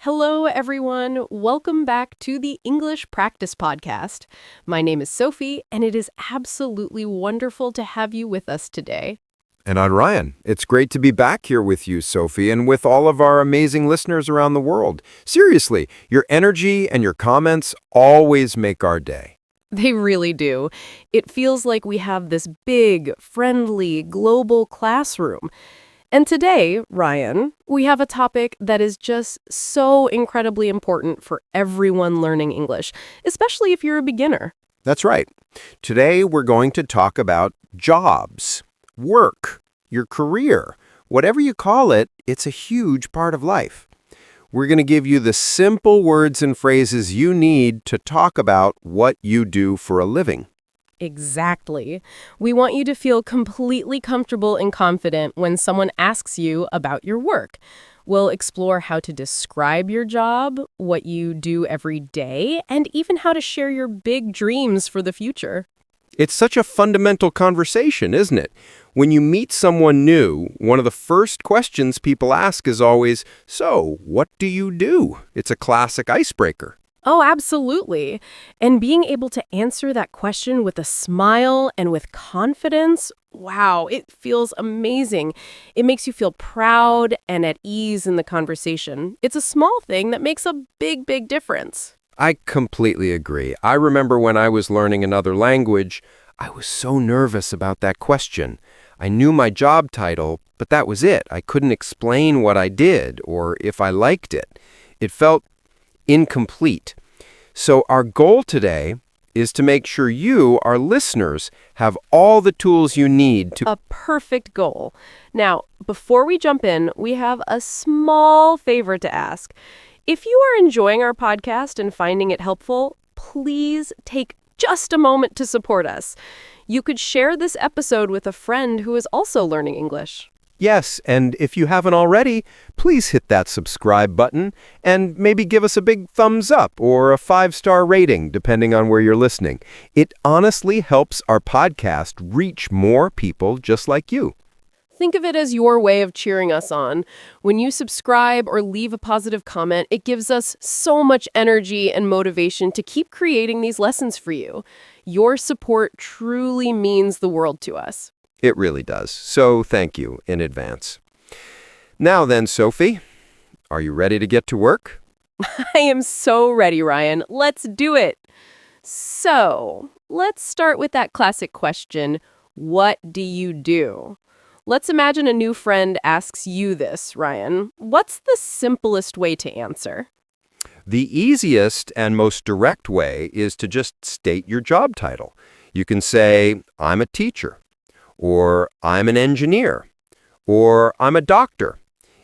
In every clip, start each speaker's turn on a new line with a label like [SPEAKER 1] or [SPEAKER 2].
[SPEAKER 1] Hello, everyone. Welcome back to the English Practice Podcast. My name is Sophie, and it is absolutely wonderful to have you with us today.
[SPEAKER 2] And I'm Ryan. It's great to be back here with you, Sophie, and with all of our amazing listeners around the world. Seriously, your energy and your comments always make our day.
[SPEAKER 1] They really do. It feels like we have this big, friendly, global classroom. And today, Ryan, we have a topic that is just so incredibly important for everyone learning English, especially if you're a beginner.
[SPEAKER 2] That's right. Today, we're going to talk about jobs, work, your career. Whatever you call it, it's a huge part of life. We're going to give you the simple words and phrases you need to talk about what you do for a living.
[SPEAKER 1] Exactly. We want you to feel completely comfortable and confident when someone asks you about your work. We'll explore how to describe your job, what you do every day, and even how to share your big dreams for the future.
[SPEAKER 2] It's such a fundamental conversation, isn't it? When you meet someone new, one of the first questions people ask is always, "So, what do you do?" It's a classic icebreaker.
[SPEAKER 1] Oh, absolutely. And being able to answer that question with a smile and with confidence, wow, it feels amazing. It makes you feel proud and at ease in the conversation. It's a small thing that makes a big, big difference.
[SPEAKER 2] I completely agree. I remember when I was learning another language, I was so nervous about that question. I knew my job title, but that was it. I couldn't explain what I did or if I liked it. It felt incomplete. So our goal today is to make sure you, our listeners, have all the tools you need to...
[SPEAKER 1] A perfect goal. Now, before we jump in, we have a small favor to ask. If you are enjoying our podcast and finding it helpful, please take just a moment to support us. You could share this episode with a friend who is also learning English.
[SPEAKER 2] Yes, and if you haven't already, please hit that subscribe button and maybe give us a big thumbs up or a 5-star rating, depending on where you're listening. It honestly helps our podcast reach more people just like you.
[SPEAKER 1] Think of it as your way of cheering us on. When you subscribe or leave a positive comment, it gives us so much energy and motivation to keep creating these lessons for you. Your support truly means the world to us.
[SPEAKER 2] It really does. So thank you in advance. Now then, Sophie, are you ready to get to work?
[SPEAKER 1] I am so ready, Ryan. Let's do it. So, let's start with that classic question, what do you do? Let's imagine a new friend asks you this, Ryan. What's the simplest way to answer?
[SPEAKER 2] The easiest and most direct way is to just state your job title. You can say, I'm a teacher, or I'm an engineer, or I'm a doctor.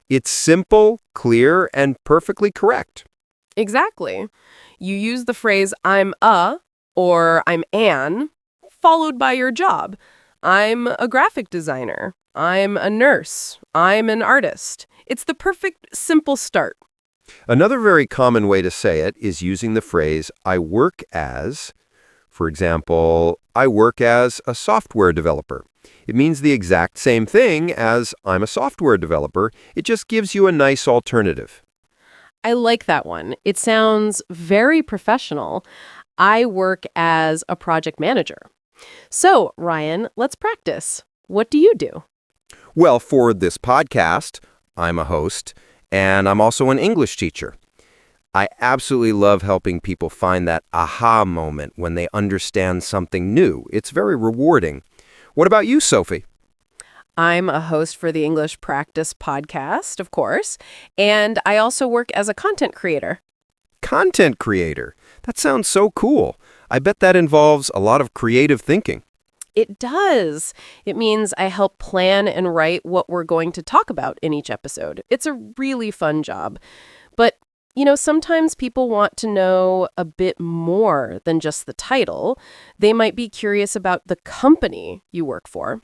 [SPEAKER 2] It's simple, clear, and perfectly correct.
[SPEAKER 1] Exactly. You use the phrase I'm a or I'm an, followed by your job. I'm a graphic designer. I'm a nurse. I'm an artist. It's the perfect, simple start.
[SPEAKER 2] Another very common way to say it is using the phrase, I work as. For example, I work as a software developer. It means the exact same thing as I'm a software developer. It just gives you a nice alternative.
[SPEAKER 1] I like that one. It sounds very professional. I work as a project manager. So, Ryan, let's practice. What do you do?
[SPEAKER 2] Well, for this podcast, I'm a host, and I'm also an English teacher. I absolutely love helping people find that aha moment when they understand something new. It's very rewarding. What about you, Sophie?
[SPEAKER 1] I'm a host for the English Practice Podcast, of course, and I also work as a content creator.
[SPEAKER 2] Content creator. That sounds so cool. I bet that involves a lot of creative thinking.
[SPEAKER 1] It does. It means I help plan and write what we're going to talk about in each episode. It's a really fun job. But, sometimes people want to know a bit more than just the title. They might be curious about the company you work for.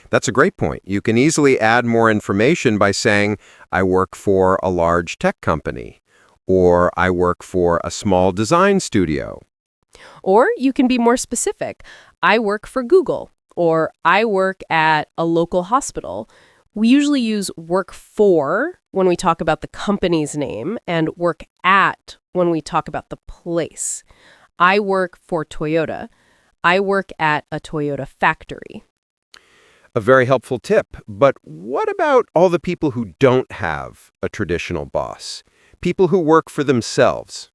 [SPEAKER 2] That's a great point. You can easily add more information by saying, I work for a large tech company, or I work for a small design studio.
[SPEAKER 1] Or you can be more specific. I work for Google, or I work at a local hospital. We usually use work for when we talk about the company's name and work at when we talk about the place. I work for Toyota. I work at a Toyota factory.
[SPEAKER 2] A very helpful tip. But what about all the people who don't have a traditional boss? People who work for themselves.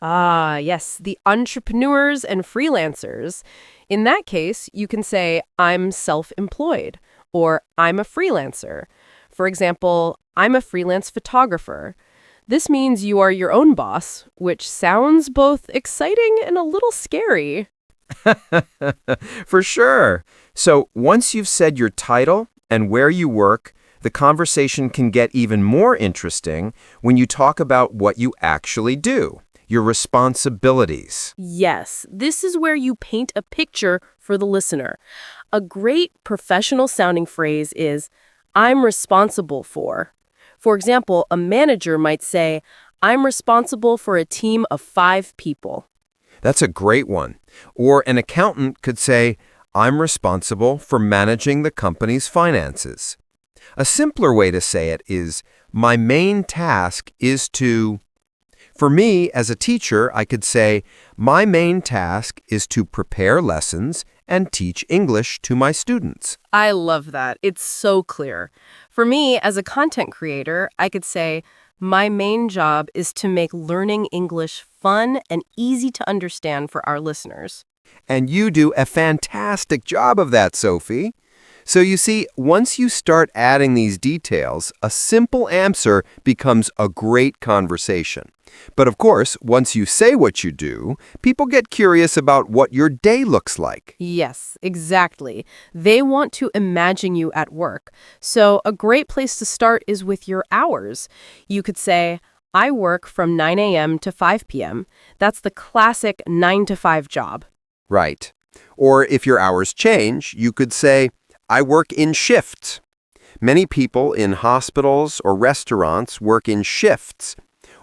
[SPEAKER 1] Ah, yes, the entrepreneurs and freelancers. In that case, you can say, I'm self-employed, or I'm a freelancer. For example, I'm a freelance photographer. This means you are your own boss, which sounds both exciting and a little scary.
[SPEAKER 2] For sure. So once you've said your title and where you work, the conversation can get even more interesting when you talk about what you actually do, your responsibilities.
[SPEAKER 1] Yes, this is where you paint a picture for the listener. A great professional-sounding phrase is, I'm responsible for. For example, a manager might say, I'm responsible for a team of 5 people.
[SPEAKER 2] That's a great one. Or an accountant could say, I'm responsible for managing the company's finances. A simpler way to say it is, my main task is to... For me, as a teacher, I could say, my main task is to prepare lessons and teach English to my students.
[SPEAKER 1] I love that. It's so clear. For me, as a content creator, I could say, my main job is to make learning English fun and easy to understand for our listeners.
[SPEAKER 2] And you do a fantastic job of that, Sophie. So you see, once you start adding these details, a simple answer becomes a great conversation. But of course, once you say what you do, people get curious about what your day looks like.
[SPEAKER 1] Yes, exactly. They want to imagine you at work. So a great place to start is with your hours. You could say, I work from 9 a.m. to 5 p.m. That's the classic 9 to 5 job.
[SPEAKER 2] Right. Or if your hours change, you could say, I work in shifts. Many people in hospitals or restaurants work in shifts.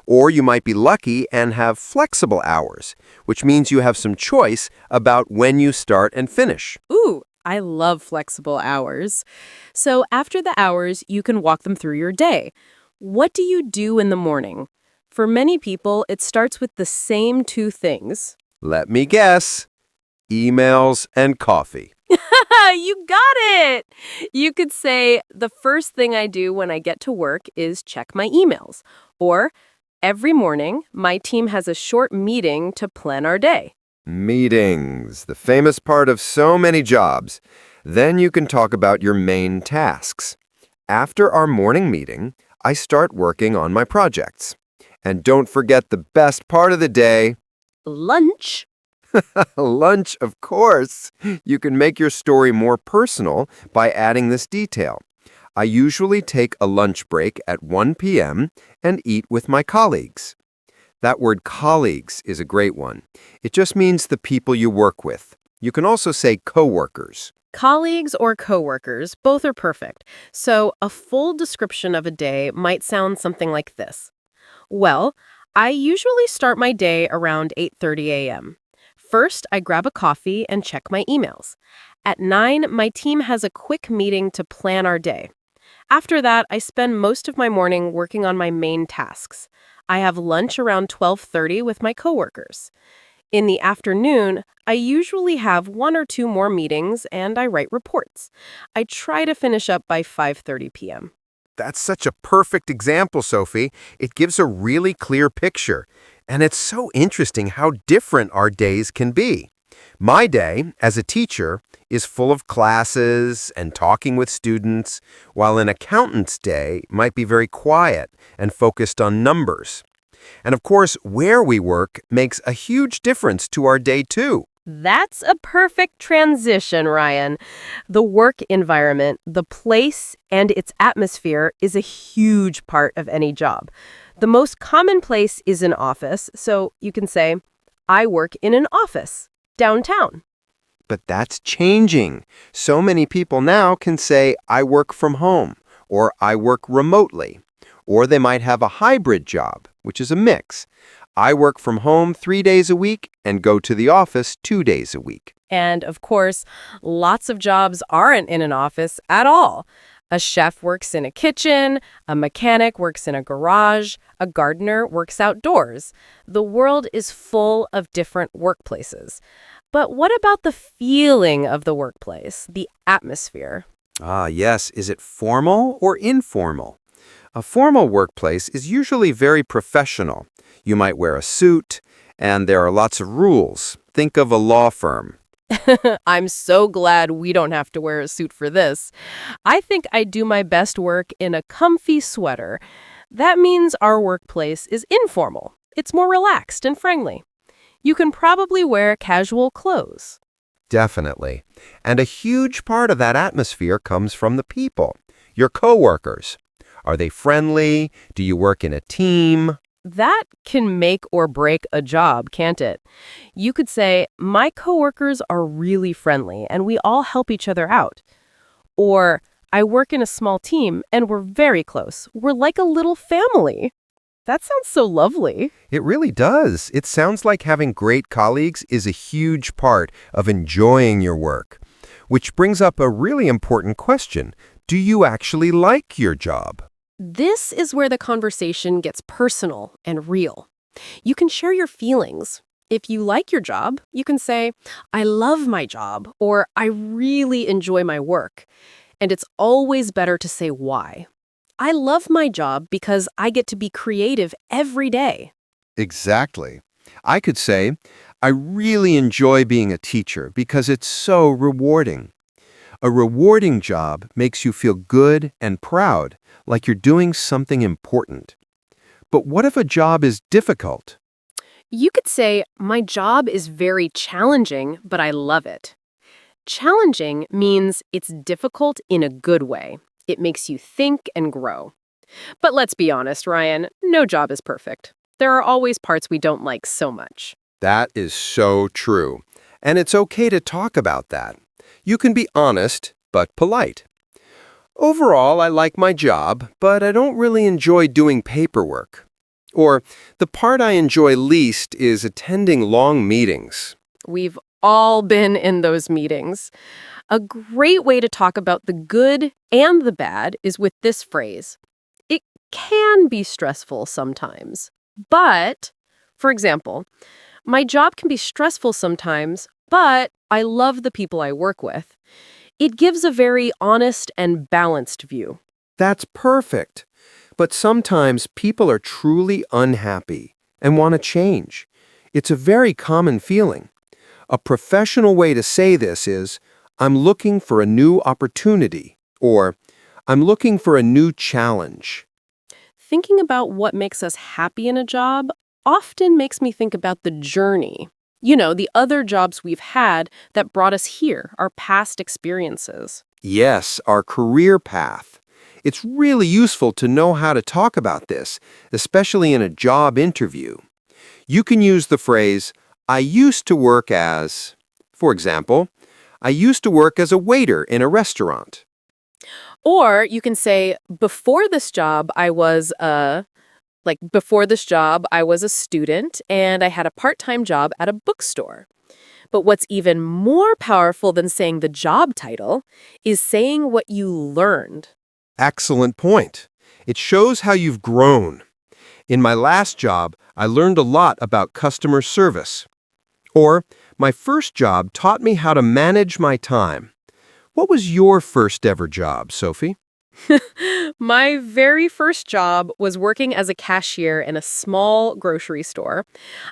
[SPEAKER 2] Or you might be lucky and have flexible hours, which means you have some choice about when you start and finish.
[SPEAKER 1] Ooh, I love flexible hours. So after the hours, you can walk them through your day. What do you do in the morning? For many people, it starts with the same 2 things.
[SPEAKER 2] Let me guess. Emails and coffee.
[SPEAKER 1] You got it! You could say, the first thing I do when I get to work is check my emails. Or, every morning, my team has a short meeting to plan our day.
[SPEAKER 2] Meetings, the famous part of so many jobs. Then you can talk about your main tasks. After our morning meeting, I start working on my projects. And don't forget the best part of the day.
[SPEAKER 1] Lunch?
[SPEAKER 2] Lunch, of course. You can make your story more personal by adding this detail. I usually take a lunch break at 1 p.m. and eat with my colleagues. That word colleagues is a great one. It just means the people you work with. You can also say coworkers.
[SPEAKER 1] Colleagues or coworkers, both are perfect. So a full description of a day might sound something like this. Well, I usually start my day around 8:30 a.m. First, I grab a coffee and check my emails. At 9, my team has a quick meeting to plan our day. After that, I spend most of my morning working on my main tasks. I have lunch around 12:30 with my coworkers. In the afternoon, I usually have 1 or 2 more meetings and I write reports. I try to finish up by 5:30 p.m.
[SPEAKER 2] That's such a perfect example, Sophie. It gives a really clear picture. And it's so interesting how different our days can be. My day, as a teacher, is full of classes and talking with students, while an accountant's day might be very quiet and focused on numbers. And of course, where we work makes a huge difference to our day, too.
[SPEAKER 1] That's a perfect transition, Ryan. The work environment, the place, and its atmosphere is a huge part of any job. The most common place is an office, so you can say, I work in an office downtown.
[SPEAKER 2] But that's changing. So many people now can say, I work from home, or I work remotely. Or they might have a hybrid job, which is a mix. I work from home 3 days a week and go to the office 2 days a week.
[SPEAKER 1] And of course, lots of jobs aren't in an office at all. A chef works in a kitchen, a mechanic works in a garage, a gardener works outdoors. The world is full of different workplaces. But what about the feeling of the workplace, the atmosphere?
[SPEAKER 2] Ah, yes. Is it formal or informal? A formal workplace is usually very professional. You might wear a suit, and there are lots of rules. Think of a law firm.
[SPEAKER 1] I'm so glad we don't have to wear a suit for this. I think I do my best work in a comfy sweater. That means our workplace is informal. It's more relaxed and friendly. You can probably wear casual clothes.
[SPEAKER 2] Definitely. And a huge part of that atmosphere comes from the people, your coworkers. Are they friendly? Do you work in a team?
[SPEAKER 1] That can make or break a job, can't it? You could say, my coworkers are really friendly and we all help each other out. Or, I work in a small team and we're very close. We're like a little family. That sounds so lovely.
[SPEAKER 2] It really does. It sounds like having great colleagues is a huge part of enjoying your work. Which brings up a really important question. Do you actually like your job?
[SPEAKER 1] This is where the conversation gets personal and real. You can share your feelings. If you like your job, you can say, I love my job, or I really enjoy my work. And it's always better to say why. I love my job because I get to be creative every day.
[SPEAKER 2] Exactly. I could say, I really enjoy being a teacher because it's so rewarding. A rewarding job makes you feel good and proud, like you're doing something important. But what if a job is difficult?
[SPEAKER 1] You could say, my job is very challenging, but I love it. Challenging means it's difficult in a good way. It makes you think and grow. But let's be honest, Ryan, no job is perfect. There are always parts we don't like so much.
[SPEAKER 2] That is so true. And it's okay to talk about that. You can be honest, but polite. Overall, I like my job, but I don't really enjoy doing paperwork. Or, the part I enjoy least is attending long meetings.
[SPEAKER 1] We've all been in those meetings. A great way to talk about the good and the bad is with this phrase. It can be stressful sometimes, but, for example, my job can be stressful sometimes, but I love the people I work with. It gives a very honest and balanced view.
[SPEAKER 2] That's perfect. But sometimes people are truly unhappy and want to change. It's a very common feeling. A professional way to say this is, I'm looking for a new opportunity, or I'm looking for a new challenge.
[SPEAKER 1] Thinking about what makes us happy in a job often makes me think about the journey. You know, the other jobs we've had that brought us here, our past experiences.
[SPEAKER 2] Yes, our career path. It's really useful to know how to talk about this, especially in a job interview. You can use the phrase, I used to work as, for example, I used to work as a waiter in a restaurant.
[SPEAKER 1] Or you can say, before this job, I was a student and I had a part-time job at a bookstore. But what's even more powerful than saying the job title is saying what you learned.
[SPEAKER 2] Excellent point. It shows how you've grown. In my last job, I learned a lot about customer service. Or, my first job taught me how to manage my time. What was your first ever job, Sophie?
[SPEAKER 1] My very first job was working as a cashier in a small grocery store.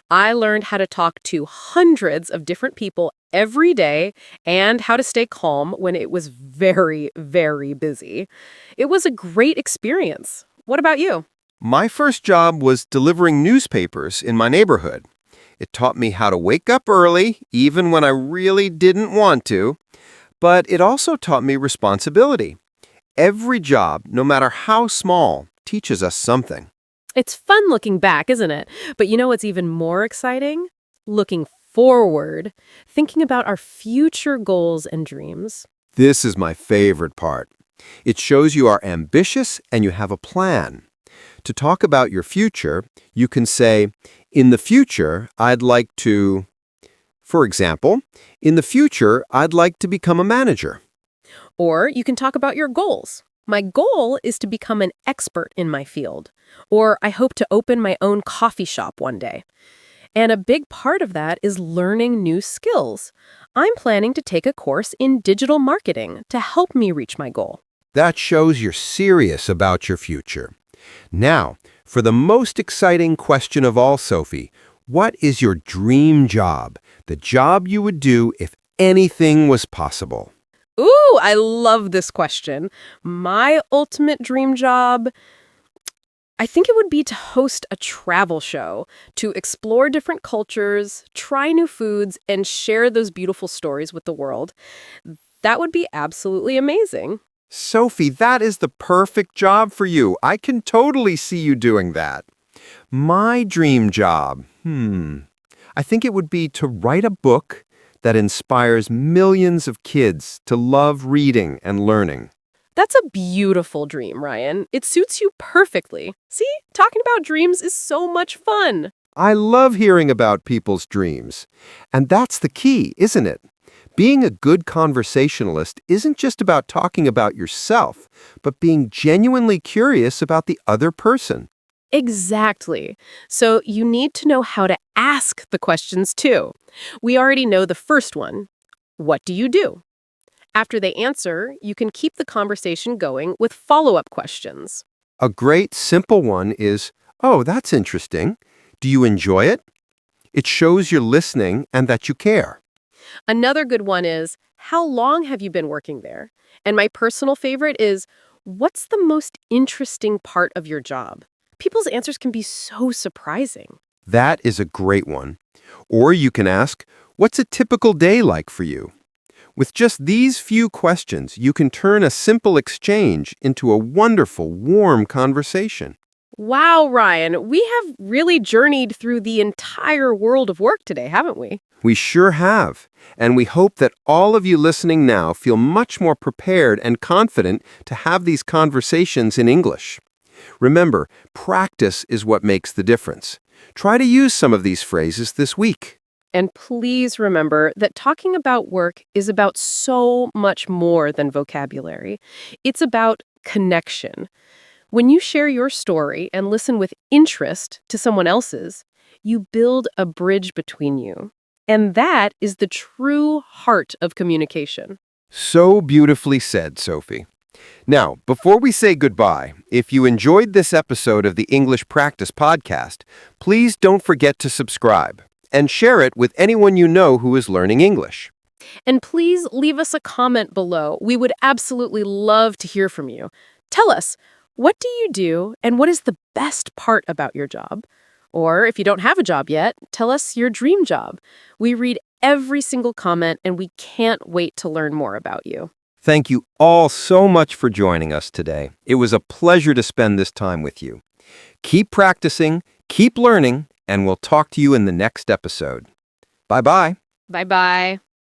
[SPEAKER 1] I learned how to talk to hundreds of different people every day and how to stay calm when it was very, very busy. It was a great experience. What about you?
[SPEAKER 2] My first job was delivering newspapers in my neighborhood. It taught me how to wake up early, even when I really didn't want to. But it also taught me responsibility. Every job, no matter how small, teaches us something.
[SPEAKER 1] It's fun looking back, isn't it? But you know what's even more exciting? Looking forward, thinking about our future goals and dreams.
[SPEAKER 2] This is my favorite part. It shows you are ambitious and you have a plan. To talk about your future, you can say, in the future, I'd like to... For example, in the future, I'd like to become a manager.
[SPEAKER 1] Or you can talk about your goals. My goal is to become an expert in my field, or I hope to open my own coffee shop one day. And a big part of that is learning new skills. I'm planning to take a course in digital marketing to help me reach my goal.
[SPEAKER 2] That shows you're serious about your future. Now, for the most exciting question of all, Sophie, what is your dream job? The job you would do if anything was possible?
[SPEAKER 1] Ooh, I love this question. My ultimate dream job, I think it would be to host a travel show, to explore different cultures, try new foods, and share those beautiful stories with the world. That would be absolutely amazing.
[SPEAKER 2] Sophie, that is the perfect job for you. I can totally see you doing that. My dream job, I think it would be to write a book that inspires millions of kids to love reading and learning.
[SPEAKER 1] That's a beautiful dream, Ryan. It suits you perfectly. See, talking about dreams is so much fun.
[SPEAKER 2] I love hearing about people's dreams. And that's the key, isn't it? Being a good conversationalist isn't just about talking about yourself, but being genuinely curious about the other person.
[SPEAKER 1] Exactly. So you need to know how to ask the questions too. We already know the first one. What do you do? After they answer, you can keep the conversation going with follow-up questions.
[SPEAKER 2] A great simple one is, oh, that's interesting. Do you enjoy it? It shows you're listening and that you care.
[SPEAKER 1] Another good one is, how long have you been working there? And my personal favorite is, what's the most interesting part of your job? People's answers can be so surprising.
[SPEAKER 2] That is a great one. Or you can ask, what's a typical day like for you? With just these few questions, you can turn a simple exchange into a wonderful, warm conversation.
[SPEAKER 1] Wow, Ryan, we have really journeyed through the entire world of work today, haven't we?
[SPEAKER 2] We sure have. And we hope that all of you listening now feel much more prepared and confident to have these conversations in English. Remember, practice is what makes the difference. Try to use some of these phrases this week.
[SPEAKER 1] And please remember that talking about work is about so much more than vocabulary. It's about connection. When you share your story and listen with interest to someone else's, you build a bridge between you. And that is the true heart of communication.
[SPEAKER 2] So beautifully said, Sophie. Now, before we say goodbye, if you enjoyed this episode of the English Practice Podcast, please don't forget to subscribe and share it with anyone you know who is learning English.
[SPEAKER 1] And please leave us a comment below. We would absolutely love to hear from you. Tell us, what do you do and what is the best part about your job? Or if you don't have a job yet, tell us your dream job. We read every single comment and we can't wait to learn more about you.
[SPEAKER 2] Thank you all so much for joining us today. It was a pleasure to spend this time with you. Keep practicing, keep learning, and we'll talk to you in the next episode. Bye-bye.
[SPEAKER 1] Bye-bye.